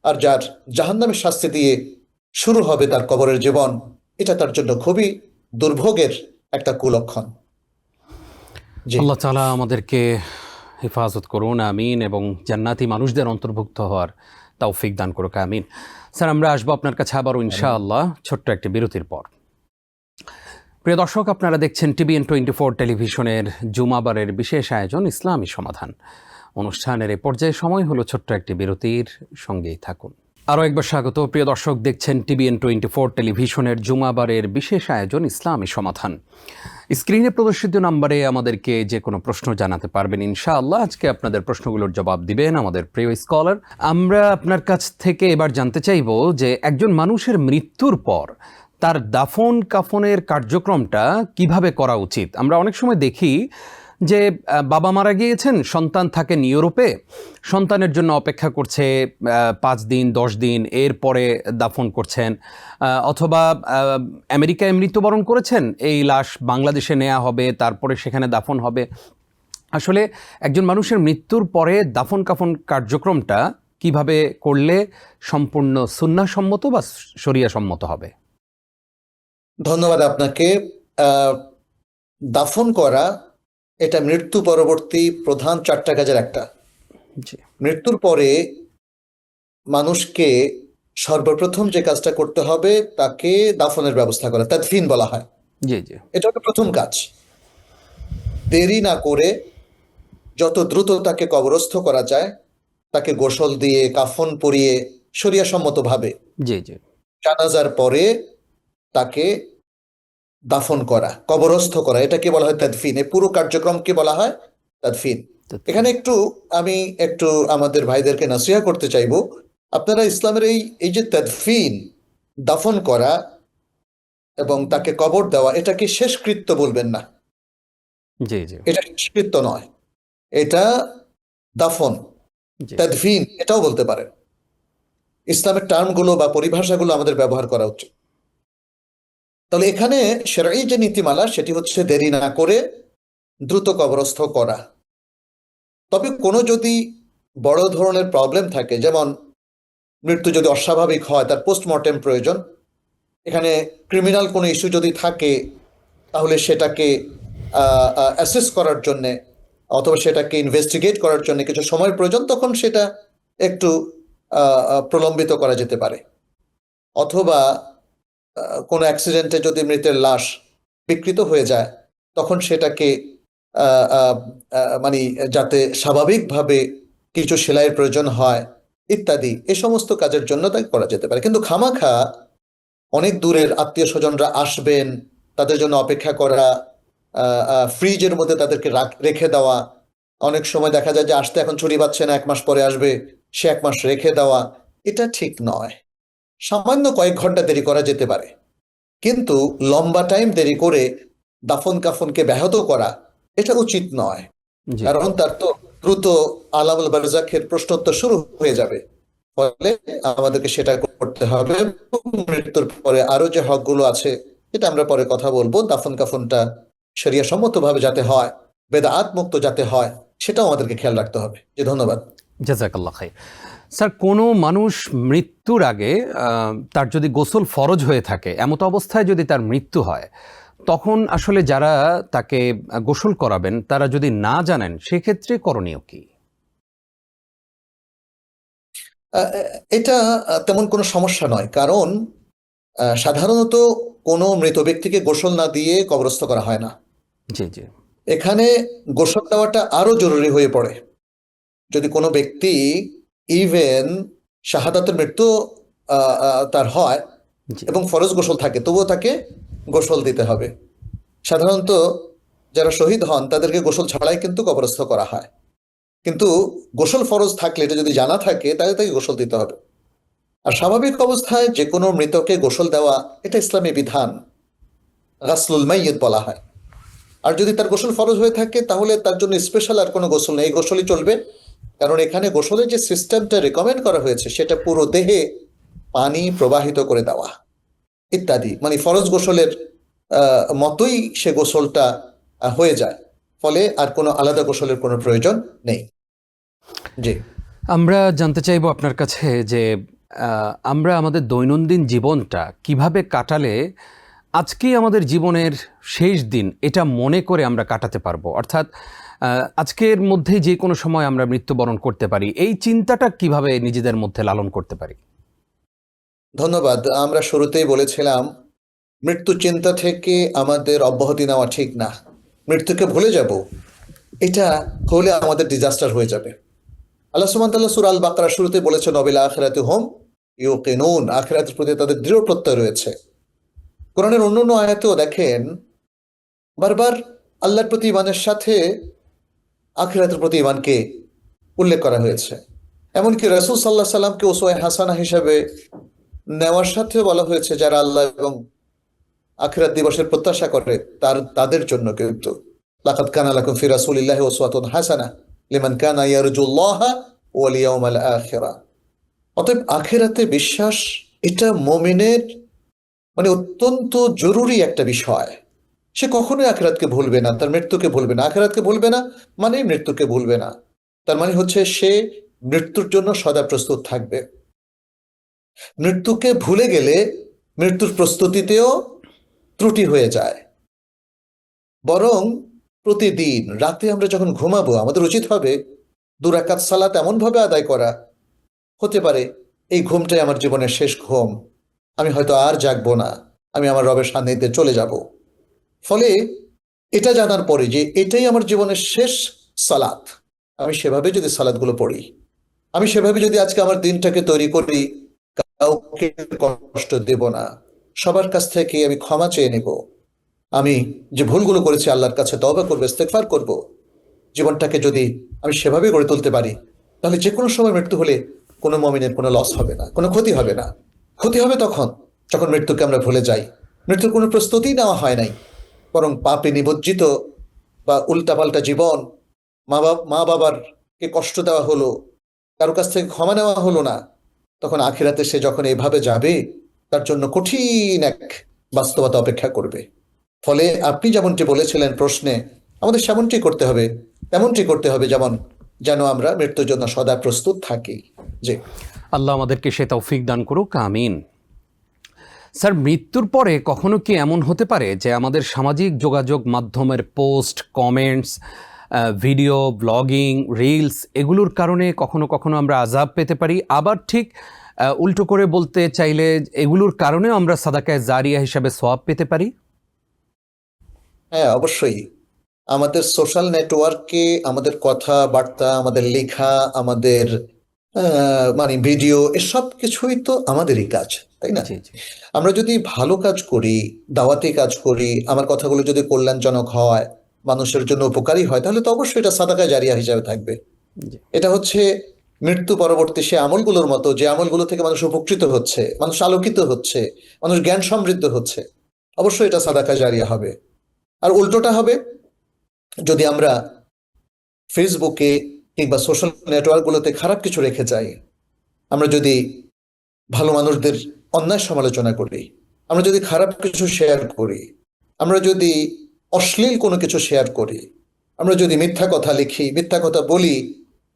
আর যার জাহান্নামের শাস্তি দিয়ে শুরু হবে তার কবরের জীবন, এটা তার জন্য খুবই দুর্ভোগের একটা কুলক্ষণ। জি,
আল্লাহ তাআলা আমাদেরকে হেফাজত করুন, আমিন, এবং জান্নাতি মানুষদের অন্তর্ভুক্ত হওয়ার তৌফিক দান করুক, আমিন। স্যার, আমরা আসবো আপনার কাছে আবারও ইনশাআল্লাহ ছোট্ট একটি বিরতির পর। প্রিয় দর্শক, আপনারা দেখছেন TVN24 টেলিভিশনের জুমাবারের বিশেষ আয়োজন ইসলামী সমাধান। অনুষ্ঠানের এ পর্যায়ে সময় হলো ছোট্ট একটি বিরতির, সঙ্গেই থাকুন। আরও একবার স্বাগত। প্রিয় দর্শক, দেখছেন TVN24 টেলিভিশনের জুমাবারের বিশেষ আয়োজন ইসলামী সমাধান। স্ক্রিনে প্রদর্শিত নাম্বারে আমাদেরকে যে কোনো প্রশ্ন জানাতে পারবেন ইনশাআল্লাহ। আজকে আপনাদের প্রশ্নগুলোর জবাব দিবেন আমাদের প্রিয় স্কলার। আমরা আপনার কাছ থেকে এবার জানতে চাইব যে একজন মানুষের মৃত্যুর পর তার দাফন কাফনের কার্যক্রমটা কিভাবে করা উচিত। আমরা অনেক সময় দেখি যে বাবা মারা গিয়েছেন, সন্তান থাকেন ইউরোপে, সন্তানের জন্য অপেক্ষা করছে 5 দিন 10 দিন, এরপরে দাফন করছেন, অথবা আমেরিকায় মৃত্যুবরণ করেছেন, এই লাশ বাংলাদেশে নেওয়া হবে, তারপরে সেখানে দাফন হবে। আসলে একজন মানুষের মৃত্যুর পরে দাফন কাফন কার্যক্রমটা কিভাবে করলে সম্পূর্ণ সুন্নাহসম্মত বা শরিয়াসম্মত হবে?
ধন্যবাদ আপনাকে। দাফন করা এটা মৃত্যু পরবর্তী প্রধান 4টা কাজের একটা।
জি
মৃত্যুর পরে মানুষকে সর্বপ্রথম যে কাজটা করতে হবে তাকে দাফনের ব্যবস্থা করা, তাদফিন বলা হয়।
জি জি
এটা হলো প্রথম কাজ। দেরি না করে যত দ্রুত তাকে কবরস্থ করা যায়, তাকে গোসল দিয়ে কাফন পরিয়ে শরিয়াসম্মতভাবে
জি জি
জানাজার পরে তাকে দাফন করা, কবরস্থ করা, এটাকে বলা হয় তাদফিন। এই পুরো কার্যক্রমকে বলা হয় তাদফিন। এখানে আমি একটু আমাদের ভাইদেরকে নসিহত করতে চাইবো, আপনারা ইসলামের এই যে তাদফিন, দাফন করা এবং তাকে কবর দেওয়া, এটাকে শেষকৃত্য বলবেন না।
জি জি
এটা শেষকৃত্য নয়, এটা দাফন।
জি
তাদফিন এটাও বলতে পারেন। ইসলামের টার্মগুলো বা পরিভাষাগুলো আমাদের ব্যবহার করা উচিত। তাহলে এখানে শরঈ যে নীতিমালা সেটি হচ্ছে দেরি না করে দ্রুত কবরস্থ করা। তবে কোনো যদি বড় ধরনের প্রবলেম থাকে, যেমন মৃত্যু যদি অস্বাভাবিক হয়, তার পোস্টমর্টেম প্রয়োজন, এখানে ক্রিমিনাল কোনো ইস্যু যদি থাকে, তাহলে সেটাকে অ্যাসেস করার জন্যে অথবা সেটাকে ইনভেস্টিগেট করার জন্য কিছু সময়ের প্রয়োজন, তখন সেটা একটু প্রলম্বিত করা যেতে পারে। অথবা কোনো অ্যাক্সিডেন্টে যদি মৃতের লাশ বিকৃত হয়ে যায়, তখন সেটাকে মানে যাতে স্বাভাবিকভাবে কিছু সেলাইয়ের প্রয়োজন হয় ইত্যাদি, এ সমস্ত কাজের জন্য তাকে করা যেতে পারে। কিন্তু খামাখা অনেক দূরের আত্মীয় স্বজনরা আসবেন, তাদের জন্য অপেক্ষা করা, ফ্রিজের মধ্যে তাদেরকে রেখে দেওয়া, অনেক সময় দেখা যায় যে আসতে এখন ছুটি পাচ্ছে না, 1 মাস পরে আসবে, সে 1 মাস রেখে দেওয়া, এটা ঠিক নয়। সামান্য কয়েক ঘন্টা দেরি করা যেতে পারে, কিন্তু লম্বা টাইম দেরি করে দাফন কাফনকে ব্যাহত করা এটা উচিত নয়।
জি
কারণ তার তো দ্রুত আলামুল বারজাখের প্রশ্নোত্তর শুরু হয়ে যাবে। ফলে আমাদেরকে সেটা করতে হবে। মৃত্যুর পরে আরো যে হকগুলো আছে এটা আমরা পরে কথা বলবো। দাফন কাফনটা শরিয়াসম্মতভাবে যাতে হয়, বেদাত মুক্ত যাতে হয়, সেটাও আমাদেরকে খেয়াল রাখতে হবে। জি, ধন্যবাদ।
জাযাকাল্লাহ খাইর। স্যার, কোনো মানুষ মৃত্যুর আগে তার যদি গোসল ফরজ হয়ে থাকে, এমত অবস্থায় যদি তার মৃত্যু হয়, তখন আসলে যারা তাকে গোসল করাবেন তারা যদি না জানেন, সেক্ষেত্রে করণীয় কি?
এটা তেমন কোনো সমস্যা নয়, কারণ সাধারণত কোনো মৃত ব্যক্তিকে গোসল না দিয়ে কবরস্থ করা হয় না।
জি জি
এখানে গোসল দেওয়াটা আরো জরুরি হয়ে পড়ে। যদি কোনো ব্যক্তি ইভেন শাহাদাতের মৃত্যু তার হয়
জি
এবং ফরজ গোসল থাকে, তবুও তাকে গোসল দিতে হবে। সাধারণত যারা শহীদ হন তাদেরকে গোসল ছাড়াই কিন্তু কবরস্থ করা হয়, কিন্তু গোসল ফরজ থাকলে, এটা যদি জানা থাকে, তাহলে তাকে গোসল দিতে হবে। আর স্বাভাবিক অবস্থায় যে কোনো মৃতকে গোসল দেওয়া এটা ইসলামী বিধান, গাসলুল মাইয়িত বলা হয়। আর যদি তার গোসল ফরজ হয়ে থাকে, তাহলে তার জন্য স্পেশাল আর কোনো গোসল নেই, এই গোসলই চলবে। কারণ এখানে গোসলের যে সিস্টেমটা রেকমেন্ড করা হয়েছে সেটা পুরো দেহে পানি প্রবাহিত করে দেওয়া ইত্যাদি, মানে ফরজ গোসলের মতোই সে গোসলটা হয়ে যায়। ফলে আর কোনো আলাদা গোসলের কোনো প্রয়োজন নেই। জি,
আমরা জানতে চাইবো আপনার কাছে যে আমরা আমাদের দৈনন্দিন জীবনটা কিভাবে কাটালে আজকেই আমাদের জীবনের শেষ দিন এটা মনে করে আমরা কাটাতে পারবো, অর্থাৎ আজকের মধ্যে যে কোনো সময় আমরা মৃত্যুবরণ করতে পারি, এই চিন্তাটা কিভাবে নিজেদের মধ্যে লালন করতে পারি?
ধন্যবাদ। আমরা শুরুতেই বলেছিলাম মৃত্যু চিন্তা থেকে আমাদের অব্যাহতি নেওয়া ঠিক না। মৃত্যুকে ভুলে যাব, এটা হলে আমাদের ডিজাস্টার হয়ে যাবে। আল্লাহ সুবহানাহু ওয়া তাআলা সূরা আল বাকারা শুরুতে বলেছেন ওয়াবিল আখিরাতি হুম ইউকিনুন, আখিরাতের প্রতি তাদের দৃঢ় প্রত্যয় রয়েছে। কোরআনের অন্যান্য আয়াতেও দেখেন বারবার আল্লাহর প্রতি ইমানের সাথে আখিরাতের প্রতি ইমানকে উল্লেখ করা হয়েছে। এমনকি রাসূল সাল্লাল্লাহু আলাইহি সাল্লামকে উসওয়ায়ে হাসানা হিসেবে নেওয়ার সাথেও বলা হয়েছে যারা আল্লাহ এবং আখিরাত দিবসের প্রত্যাশা করে তাদের জন্য কিন্তু লাকাদ কানা লাকুম ফি রাসূলিল্লাহি উসওয়াতুন হাসানাহ লিমান কানা ইয়ারজুল্লাহা ওয়াল ইয়াউমাল আখিরা। অতএব আখিরাতে বিশ্বাস এটা মুমিনের অত্যন্ত জরুরি একটা বিষয়। সে কখনোই আখিরাতকে ভুলবে না, তার মৃত্যুকে ভুলবে না। আখিরাতকে ভুলবে না মানে মৃত্যুকে ভুলবে না, তার মানে হচ্ছে সে মৃত্যুর জন্য সদা প্রস্তুত থাকবে। মৃত্যুকে ভুলে গেলে মৃত্যুর প্রস্তুতিতেও ত্রুটি হয়ে যায়। বরং প্রতিদিন রাতে আমরা যখন ঘুমাবো আমাদের উচিত হবে 2 রাকাত সালাত এমন ভাবে আদায় করা, হতে পারে এই ঘুমটাই আমার জীবনের শেষ ঘুম, আমি হয়তো আর জাগবো না, আমি আমার রবের সান্নিধ্যে চলে যাব। ফলে এটা জানার পরে যে এটাই আমার জীবনের শেষ সালাত, আমি সেভাবে যদি সালাতগুলো পড়ি, আমি সেভাবে যদি আজকে আমার দিনটাকে তৈরি করি, কাউকে কষ্ট দেব না, সবার কাছ থেকে আমি ক্ষমা চেয়ে নেব, আমি যে ভুলগুলো করেছি আল্লাহর কাছে তওবা করবো, ইস্তেগফার করব, জীবনটাকে যদি আমি সেভাবে গড়ে তুলতে পারি, তাহলে যে কোনো সময় মৃত্যু হলে কোনো মুমিনের কোনো লস হবে না, কোনো ক্ষতি হবে না। ক্ষতি হবে তখন যখন মৃত্যুকে আমরা ভুলে যাই, মৃত্যুর কোনো প্রস্তুতি নেওয়া হয় নাই, বরং পাপে নিমজ্জিত বা উল্টাপাল্টা জীবন, মা বাবার কে কষ্ট দেওয়া হলো, কারো কাছ থেকে ক্ষমা নেওয়া হলো না, তখন আখিরাতে সে যখন এভাবে যাবে তার জন্য কঠিন এক বাস্তবতা অপেক্ষা করবে। ফলে আপনি যেমনটি বলেছিলেন প্রশ্নে, আমাদের সেমনটি করতে হবে, তেমনটি করতে হবে যেন আমরা মৃত্যুর জন্য সদা প্রস্তুত থাকি। জি,
আল্লাহ আমাদেরকে সে তৌফিক দান করুক, আমিন। স্যার, মৃত্যুর পরে কখনো কি এমন হতে পারে যে আমাদের সামাজিক যোগাযোগ মাধ্যমের post, comments, video, blogging, reels এগুলোর কারণে কখনো কখনো আমরা আযাব পেতে পারি? আবার ঠিক উল্টো করে বলতে চাইলে এগুলোর কারণেও আমরা সাদাকায়ে জারিয়া হিসাবে সওয়াব পেতে পারি?
হ্যাঁ, অবশ্যই। আমাদের সোশ্যাল নেটওয়ার্কে আমাদের কথাবার্তা, আমাদের লেখা, আমাদের ভিডিও, এসব কিছুই তো আমাদেরই কাজ, তাই না?
জি, জি,
আমরা যদি ভালো কাজ করি, দাওয়াতি কাজ করি, আমার কথাগুলো যদি কল্যাণজনক হয়, মানুষের জন্য উপকারী হয়, তাহলে তো অবশ্যই এটা সাদাকা জারিয়া হিসাবে থাকবে।
জি।
এটা হচ্ছে মৃত্যু পরবর্তী সে আমলগুলোর মতো, যে আমলগুলো থেকে মানুষ উপকৃত হচ্ছে, মানুষ আলোকিত হচ্ছে, মানুষ জ্ঞান সমৃদ্ধ হচ্ছে, অবশ্যই এটা সাদাকা জারিয়া হবে। আর উল্টোটা হবে, যদি আমরা ফেসবুকে কিংবা সোশ্যাল নেটওয়ার্কগুলোতে খারাপ কিছু রেখে যাই, আমরা যদি ভালো মানুষদের অন্যায় সমালোচনা করি, আমরা যদি খারাপ কিছু শেয়ার করি, আমরা যদি অশ্লীল কোনো কিছু শেয়ার করি, আমরা যদি মিথ্যা কথা লিখি, মিথ্যা কথা বলি,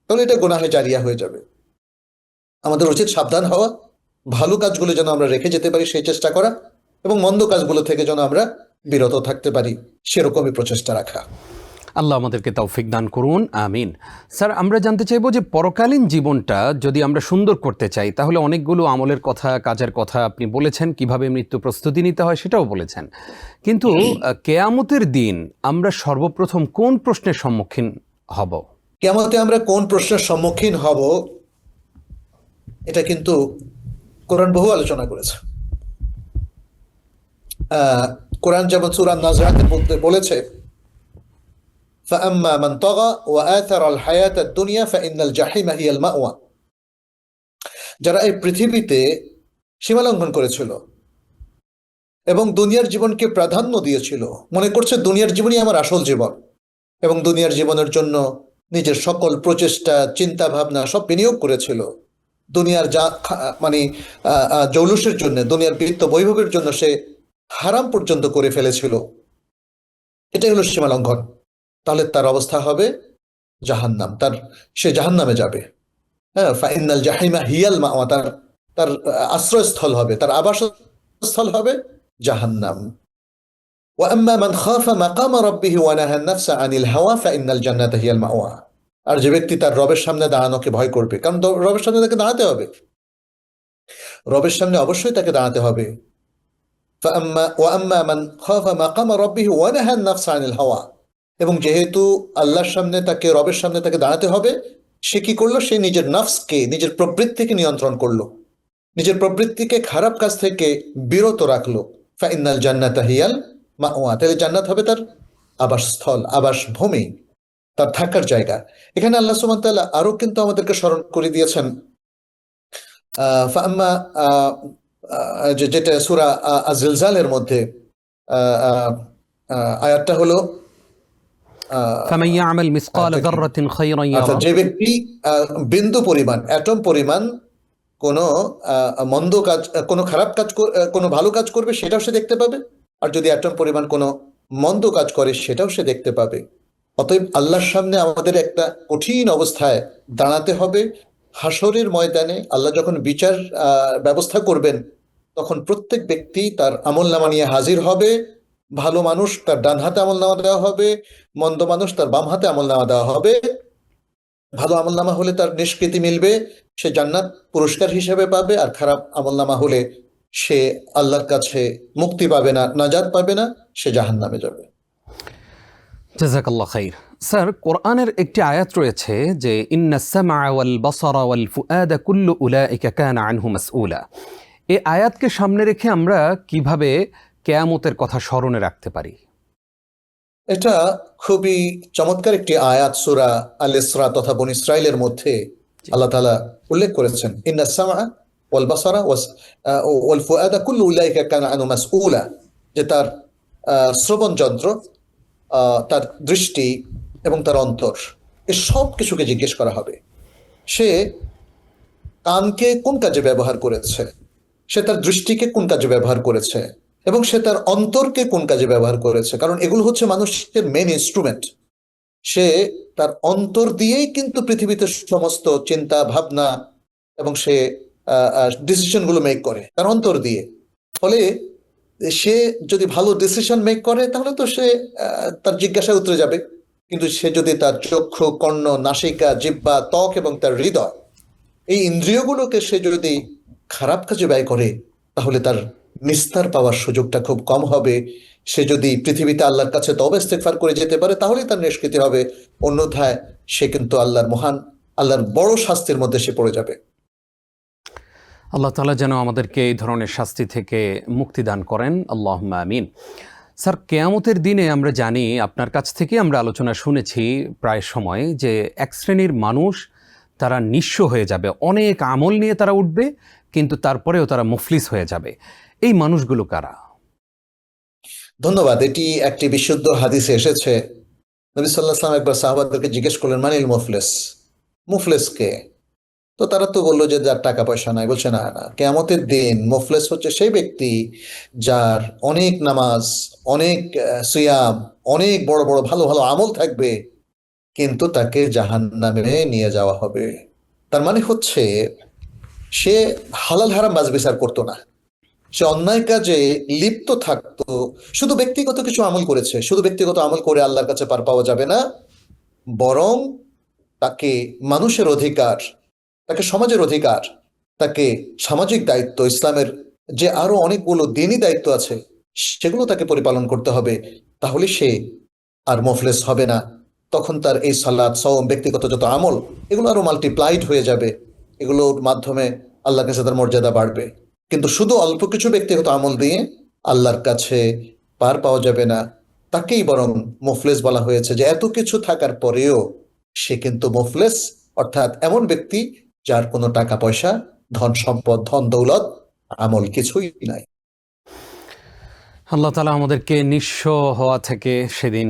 তাহলে এটা গুনাহে জারিয়া হয়ে যাবে। আমাদের উচিত সাবধান হওয়া, ভালো কাজগুলো যেন আমরা রেখে যেতে পারি সেই চেষ্টা করা, এবং মন্দ কাজগুলো থেকে যেন আমরা বিরত থাকতে পারি সেরকমই প্রচেষ্টা রাখা।
আল্লাহ আমাদেরকে তৌফিক দান করুন, আমিন। স্যার, আমরা জানতে চাইবো যে পরকালীন জীবনটা যদি আমরা সুন্দর করতে চাই তাহলে অনেকগুলো আমলের কথা, কাজের কথা আপনি বলেছেন, কিভাবে মৃত্যু প্রস্তুতি নিতে হয় সেটাও বলেছেন, কিন্তু কেয়ামতের দিন আমরা সর্বপ্রথম কোন প্রশ্নের সম্মুখীন হব?
কিয়ামতে আমরা কোন প্রশ্নের সম্মুখীন হব, এটা কিন্তু কোরআন বহু আলোচনা করেছে। কোরআন যেমন সূরা নাজিআতের মধ্যে বলেছে, فأما من طغى وآثر الحياة الدنيا فإن الجحيم هي المأوى। যারা এই পৃথিবীতে সীমালঙ্ঘন করেছিল এবং দুনিয়ার জীবনকে প্রাধান্য দিয়েছিল, মনে করছে দুনিয়ার জীবনই আমার আসল জীবন, এবং দুনিয়ার জীবনের জন্য নিজের সকল প্রচেষ্টা, চিন্তা ভাবনা সব বিনিয়োগ করেছিল, দুনিয়ার জৌলুসের জন্য, দুনিয়ার বিত্ত বৈভবের জন্য সে হারাম পর্যন্ত করে ফেলেছিল, এটাই হলো সীমালঙ্ঘন। তাহলে তার অবস্থা হবে জাহান্নাম, সে জাহান্নামে যাবে। হ্যাঁ, ফাইনাল জাহিমা হিয়াল মাওয়া, তার আশ্রয়স্থল হবে, তার আবাসস্থল হবে জাহান্নাম। ওয়া আম্মা মান খাফা মাকামা রাব্বিহি ওয়া নাহা আন-নাফসা আনিল হাওয়া ফাইনাল জান্নাতা হিয়াল মাওয়া। আর যে ব্যক্তি তার রবের সামনে দাঁড়ানোকে ভয় করবে, কারণ রবের সামনে তাকে দাঁড়াতে হবে, রবের সামনে অবশ্যই তাকে দাঁড়াতে হবে, ওয়াম্মা মান খাফা মাকামা রাব্বিহি ওয়া নাহা আন-নাফসা আনিল হাওয়া। এবং যেহেতু আল্লাহর সামনে তাকে, রবের সামনে তাকে দাঁড়াতে হবে, সে কি করলো? সে নিজের নফসকে, নিজের প্রবৃত্তিকে নিয়ন্ত্রণ করলো, নিজের প্রবৃত্তিকে খারাপ কাজ থেকে বিরত রাখলো। ফাইন্নাল জান্নাতা হিয়াল মাওয়া, তাহলে জান্নাত হবে তার আবাসস্থল, আবাসভূমি, তার থাকার জায়গা। এখানে আল্লাহ সুবহানাহু ওয়া তাআলা আরো কিন্তু আমাদেরকে স্মরণ করে দিয়েছেন, ফাম্মা যেটা সূরা আয-জিলজালের মধ্যে আয়াতটা হলো
فمن يعمل مثقال
আয়াতটা কি?
ذرة خيرا
অর্থাৎ
يره
যে ব্যক্তি বিন্দু পরিমাণ, অ্যাটম পরিমাণ কোনো মন্দ কাজ, কোনো খারাপ কাজ, কোনো ভালো কাজ করবে সেটাও সে দেখতে পাবে, আর যদি অ্যাটম পরিমাণ কোনো মন্দ কাজ করে সেটাও সে দেখতে পাবে। অতএব আল্লাহর সামনে আমাদের একটা কঠিন অবস্থায় দাঁড়াতে হবে। হাসরের ময়দানে আল্লাহ যখন বিচার ব্যবস্থা করবেন, তখন প্রত্যেক ব্যক্তি তার আমলনামা নিয়ে হাজির হবে। ভালো মানুষ তার ডান হাতে আমলনামা দেওয়া হবে, মন্দ মানুষ তার বাম হাতে আমলনামা দেওয়া হবে। ভালো আমলনামা হলে তার নিষ্কৃতি মিলবে, সে জান্নাত পুরস্কার হিসেবে পাবে, আর খারাপ আমলনামা হলে সে আল্লাহর কাছে মুক্তি পাবে না, নাজাত পাবে না, সে জাহান্নামে যাবে।
জাযাকাল্লাহ খাইর। স্যার, কোরআনের একটি আয়াত রয়েছে যে ইন্নাস সামআ ওয়াল বাসারা ওয়াল ফুআদা কুল্লু উলাইকা কানা আনহু মাসউলা। এই আয়াতকে সামনে রেখে আমরা কিভাবে কিয়ামতের কথা স্মরণে রাখতে পারি?
এটা খুবই চমৎকার একটি আয়াত, সূরা আল ইসরা তথা বনী ইসরাইলের মধ্যে আল্লাহ তাআলা উল্লেখ করেছেন, ইন্নাস সামআ ওয়াল বাসারা ওয়াল ফুআদা কুল্লু উলাইকা কানা আনহু মাসউলা, যে তার শ্রবণ যন্ত্র, তার দৃষ্টি এবং তার অন্তর, এই সব কিছুকে জিজ্ঞেস করা হবে। সে কানকে কোন কাজে ব্যবহার করেছে, সে তার দৃষ্টিকে কোন কাজে ব্যবহার করেছে, এবং সে তার অন্তরকে কোন কাজে ব্যবহার করেছে। কারণ এগুলো হচ্ছে মানুষের মেন ইনস্ট্রুমেন্ট। সে তার অন্তর দিয়েই কিন্তু পৃথিবীতে সমস্ত চিন্তা ভাবনা এবং সে ডিসিশনগুলো মেক করে তার অন্তর দিয়ে। ফলে সে যদি ভালো ডিসিশন মেক করে তাহলে তো সে তার জিজ্ঞাসায় উতরে যাবে। কিন্তু সে যদি তার চক্ষু, কর্ণ, নাসিকা, জিহ্বা, ত্বক এবং তার হৃদয়, এই ইন্দ্রিয়গুলোকে সে যদি খারাপ কাজে ব্যয় করে, তাহলে তার নিস্তার পাওয়ার সুযোগটা খুব কম হবে। সে যদি পৃথিবীতে আল্লাহর কাছে তওবা ইস্তেগফার করে যেতে পারে, তাহলেই তার নিষ্কৃতি হবে। অন্যথায় সে কিন্তু আল্লাহর বড় শাস্তির মধ্যে সে পড়ে যাবে।
আল্লাহ তাআলা যেন আমাদেরকে এই ধরনের শাস্তি থেকে মুক্তি দান করেন, আল্লাহুম্মা আমিন। স্যার, কিয়ামতের দিনে আমরা জানি, আপনার কাছ থেকে আমরা আলোচনা শুনেছি প্রায় সময়, যে এক শ্রেণীর মানুষ তারা নিঃস্ব হয়ে যাবে, অনেক আমল নিয়ে তারা উঠবে, কিন্তু তারপরেও তারা মুফলিস হয়ে যাবে। এই মানুষগুলো কারা?
ধন্যবাদ। এটি একটি বিশুদ্ধ হাদিসে এসেছে। নবী সাল্লাল্লাহু আলাইহি ওয়াসাল্লাম একবার সাহাবাদেরকে জিজ্ঞেস করলেন, মানিল মুফলিস, মুফলিস কে? তো তারা তো বললো যে যার টাকা পয়সা নাই। বলছে না না, কিয়ামতের দিন মুফলিস হচ্ছে সেই ব্যক্তি যার অনেক নামাজ, অনেক সিয়াম, অনেক বড় বড় ভালো ভালো আমল থাকবে, কিন্তু তাকে জাহান্নামে নিয়ে যাওয়া হবে। তার মানে হচ্ছে সে হালাল হারাম বাছ বিচার করতো না, সে অন্যায় কাজে লিপ্ত থাকতো। শুধু ব্যক্তিগত কিছু আমল করেছে, শুধু ব্যক্তিগত আমল করে আল্লাহর কাছে পার পাওয়া যাবে না, বরং তাকে মানুষের অধিকার, তাকে সমাজের অধিকার, তাকে সামাজিক দায়িত্ব, ইসলামের যে আরো অনেকগুলো দিনই দায়িত্ব আছে, সেগুলো তাকে পরিপালন করতে হবে। তাহলে সে আর মুফলিস হবে না। তখন তার এই সালাত, সওম, ব্যক্তিগত যত আমল, এগুলো আরো মাল্টিপ্লাইড হয়ে যাবে। এগুলোর মাধ্যমে আল্লাহর কাছে তার মর্যাদা বাড়বে। কিন্তু শুধু অল্প কিছু ব্যক্তিগত আমল দিয়ে আল্লাহর কাছে পার পাওয়া যাবে না। তাকেই বরং মুফলিস বলা হয়েছে, যে এত কিছু থাকার পরেও সে কিন্তু মুফলিস, অর্থাৎ এমন ব্যক্তি যার কোনো টাকা পয়সা, ধন সম্পদ, ধন দৌলত, আমল কিছুই নাই।
আল্লাহ তাআলা আমাদেরকে নিঃস্ব হওয়া থেকে সেদিন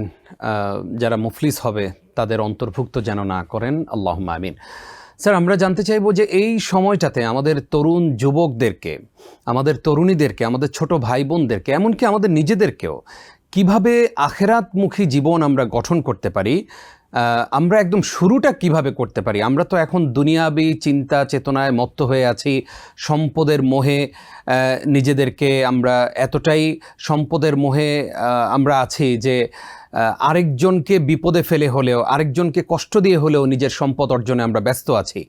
যারা মুফলিস হবে তাদের অন্তর্ভুক্ত যেন না করেন, আল্লাহুম্মা আমিন। স্যার, আমরা জানতে চাইব যে এই সময়টাতে আমাদের তরুণ যুবকদেরকে, আমাদের তরুণীদেরকে, আমাদের ছোট ভাই বোনদেরকে, এমনকি আমাদের নিজেদেরকেও কিভাবে আখিরাতমুখী জীবন আমরা গঠন করতে পারি, আমরা একদম শুরুটা কিভাবে করতে পারি? আমরা তো এখন দুনিয়াবী চিন্তা চেতনায় মত্ত হয়ে আছি, সম্পদের মোহে নিজেদেরকে আমরা এতটাই সম্পদের মোহে আমরা আছি যে আরেকজনকে বিপদে ফেলে হলেও, আরেকজনকে কষ্ট দিয়ে হলেও নিজের সম্পদ অর্জনে আমরা ব্যস্ত আছি,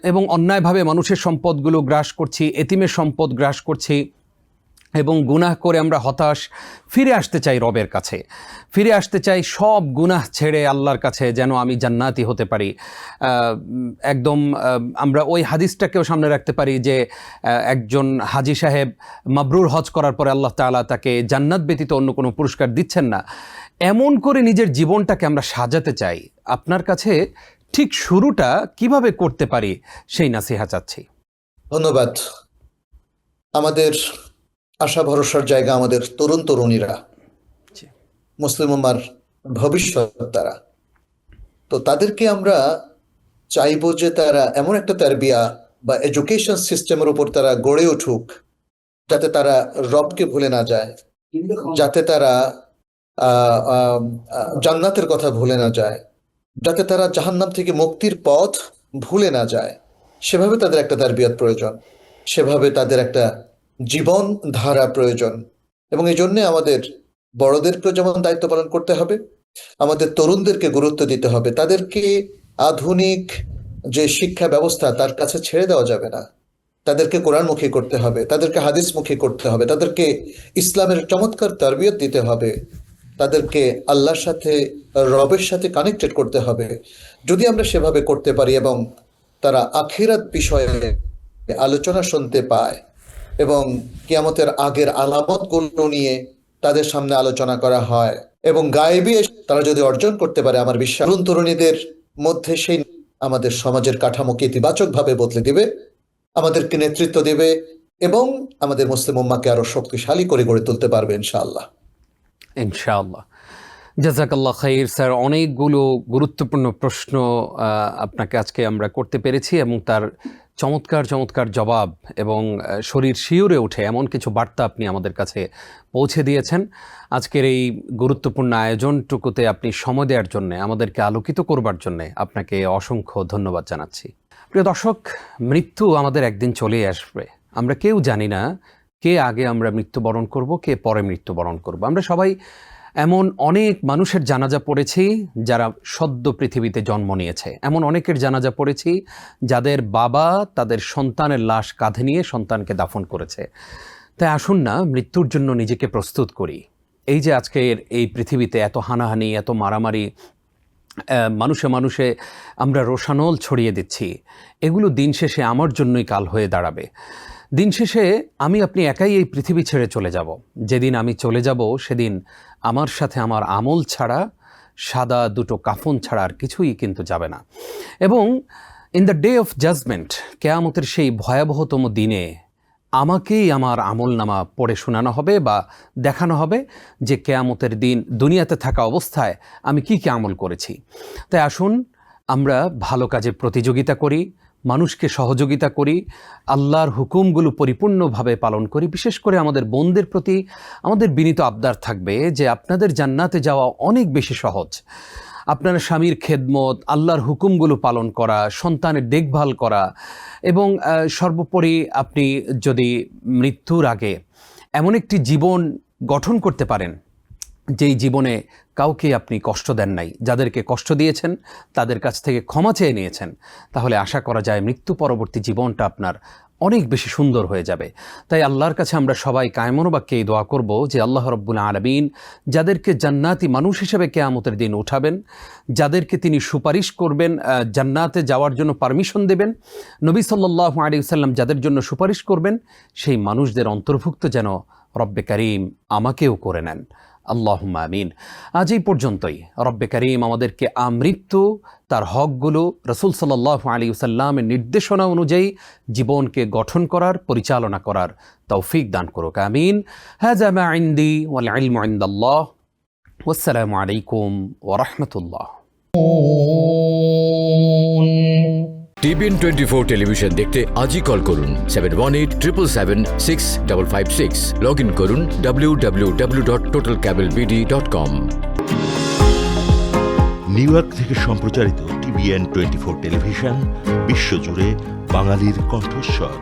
এবং অন্যায়ভাবে মানুষের সম্পদগুলো গ্রাস করছি, এতিমের সম্পদ গ্রাস করছি। এবং গুনাহ করে আমরা হতাশ, ফিরে আসতে চাই রবের কাছে, ফিরে আসতে চাই সব গুনাহ ছেড়ে আল্লাহর কাছে, যেন আমি জান্নাতি হতে পারি। একদম আমরা ওই হাদিসটাকেও সামনে রাখতে পারি যে একজন হাজি সাহেব মাবরুর হজ করার পরে আল্লাহ তাআলা তাকে জান্নাত ব্যতীত অন্য কোনো পুরস্কার দিচ্ছেন না। এমন করে নিজের জীবনটাকে আমরা সাজাতে চাই। আপনার কাছে ঠিক শুরুটা কিভাবে করতে পারি সেই নাসিহা চাচ্ছি।
ধন্যবাদ। আমাদের আশা ভরসার জায়গা আমাদের তরুণ তরুণীরা, মুসলিম উম্মার ভবিষ্যৎ তারা। তো তাদেরকে আমরা চাইবো যে তারা এমন একটা তারবিয়া বা এডুকেশন সিস্টেমের উপর তারা গড়ে উঠুক, যাতে তারা রবকে ভুলে না যায়, যাতে তারা জান্নাতের কথা ভুলে না যায়, যাতে তারা জাহান্নাম থেকে মুক্তির পথ ভুলে না যায়। সেভাবে তাদের একটা তারবিয়াত প্রয়োজন, সেভাবে তাদের একটা জীবন ধারা প্রয়োজন। এবং এই জন্যে আমাদের বড়দেরকেও যেমন দায়িত্ব পালন করতে হবে, আমাদের তরুণদেরকে গুরুত্ব দিতে হবে। তাদেরকে আধুনিক যে শিক্ষা ব্যবস্থা তার কাছে ছেড়ে দেওয়া যাবে না। তাদেরকে কোরআনমুখী করতে হবে, তাদেরকে হাদিসমুখী করতে হবে, তাদেরকে ইসলামের চমৎকার তারবিয়ত দিতে হবে, তাদেরকে আল্লাহর সাথে, রবের সাথে কানেক্টেড করতে হবে। যদি আমরা সেভাবে করতে পারি এবং তারা আখিরাত বিষয়ে আলোচনা শুনতে পায় এবং কিয়ামতের আগের আলামতগুলো নিয়ে তাদের সামনে আলোচনা করা হয় এবং গায়েবী তারা যদি অর্জন করতে পারে, আমার বিশ্বাস তরুণ তরুণীদের মধ্যে সেই আমাদের সমাজের কাঠামোকে ইতিবাচকভাবে বদলে দিবে, আমাদেরকে নেতৃত্ব দেবে এবং আমাদের মুসলিম উম্মাহকে আরো শক্তিশালী করে গড়ে তুলতে পারবে ইনশাআল্লাহ।
ইনশাআল্লাহ। জাযাকাল্লাহ খাইর স্যার। অনেকগুলো গুরুত্বপূর্ণ প্রশ্ন আপনাকে আজকে আমরা করতে পেরেছি এবং তার চমৎকার চমৎকার জবাব এবং শরীর শিউরে ওঠে এমন কিছু বার্তা আপনি আমাদের কাছে পৌঁছে দিয়েছেন। আজকের এই গুরুত্বপূর্ণ আয়োজনটুকুতে আপনি সময় দেওয়ার জন্যে, আমাদেরকে আলোকিত করবার জন্যে আপনাকে অসংখ্য ধন্যবাদ জানাচ্ছি। প্রিয় দর্শক, মৃত্যু আমাদের একদিন চলেই আসবে। আমরা কেউ জানি না কে আগে আমরা মৃত্যুবরণ করব, কে পরে মৃত্যুবরণ করব। আমরা সবাই এমন অনেক মানুষের জানাজা পড়েছি যারা সদ্য পৃথিবীতে জন্ম নিয়েছে, এমন অনেকের জানাজা পড়েছি যাদের বাবা তাদের সন্তানের লাশ কাঁধে নিয়ে সন্তানকে দাফন করেছে। তাই আসুন না মৃত্যুর জন্য নিজেকে প্রস্তুত করি। এই যে আজকের এই পৃথিবীতে এত হানাহানি, এত মারামারি, মানুষে মানুষে আমরা রোষানল ছড়িয়ে দিচ্ছি, এগুলো দিন শেষে আমার জন্যই কাল হয়ে দাঁড়াবে। দিন শেষে আমি আপনি একাই এই পৃথিবী ছেড়ে চলে যাব। যেদিন আমি চলে যাব সেদিন আমার সাথে আমার আমল ছাড়া, সাদা দুটো কাফন ছাড়া আর কিছুই কিন্তু যাবে না। এবং in the day of judgment, কেয়ামতের সেই ভয়াবহতম দিনে আমাকেই আমার আমল নামা পড়ে শোনানো হবে বা দেখানো হবে যে কেয়ামতের দিন দুনিয়াতে থাকা অবস্থায় আমি কি কি আমল করেছি। তাই আসুন আমরা ভালো কাজে প্রতিযোগিতা করি, মানুষকে সহযোগিতা করি, আল্লাহর হুকুমগুলো পরিপূর্ণভাবে পালন করি। বিশেষ করে আমাদের বোনদের প্রতি আমাদের বিনীত আবদার থাকবে যে আপনাদের জান্নাতে যাওয়া অনেক বেশি সহজ। আপনার স্বামীর খেদমত, আল্লাহর হুকুমগুলো পালন করা, সন্তানের দেখভাল করা এবং সর্বোপরি আপনি যদি মৃত্যুর আগে এমন একটি জীবন গঠন করতে পারেন যেই জীবনে কাউকে আপনি কষ্ট দেন নাই, যাদেরকে কষ্ট দিয়েছেন তাদের কাছ থেকে ক্ষমা চেয়ে নিয়েছেন, তাহলে আশা করা যায় মৃত্যু পরবর্তী জীবনটা আপনার অনেক বেশি সুন্দর হয়ে যাবে। তাই আল্লাহর কাছে আমরা সবাই কায়মনোবাক্যে এই দোয়া করব যে আল্লাহ রাব্বুল আলামিন যাদেরকে জান্নাতি মানুষ হিসেবে কিয়ামতের দিন উঠাবেন, যাদেরকে তিনি সুপারিশ করবেন, জান্নাতে যাওয়ার জন্য পারমিশন দেবেন, নবী সাল্লাল্লাহু আলাইহি ওয়াসাল্লাম যাদের জন্য সুপারিশ করবেন, সেই মানুষদের অন্তর্ভুক্ত যেন রব্বে কারীম আমাকেও করে নেন। আল্লাহুম্মা আমিন। আজ এই পর্যন্তই। রব্বে কারীম আমাদেরকে আমৃত্যু তার হকগুলো রাসূল সাল্লাল্লাহু আলাইহি ওয়াসাল্লামের নির্দেশনা অনুযায়ী জীবনকে গঠন করার, পরিচালনা করার তৌফিক দান করুক। আমিন। হাযা মা ইনদি ওয়াল ইলমু ইনদাল্লাহ। ওয়াসসালামু আলাইকুম ওয়া রাহমাতুল্লাহ।
TBN 24 টেলিভিশন দেখতে আজই কল করুন 7187776556। লগ ইন করুন www.totalcablebd.com।
নিউ ইয়র্ক থেকে সম্প্রচারিত TBN 24 টেলিভিশন বিশ্বজুড়ে বাঙালির কণ্ঠস্বর।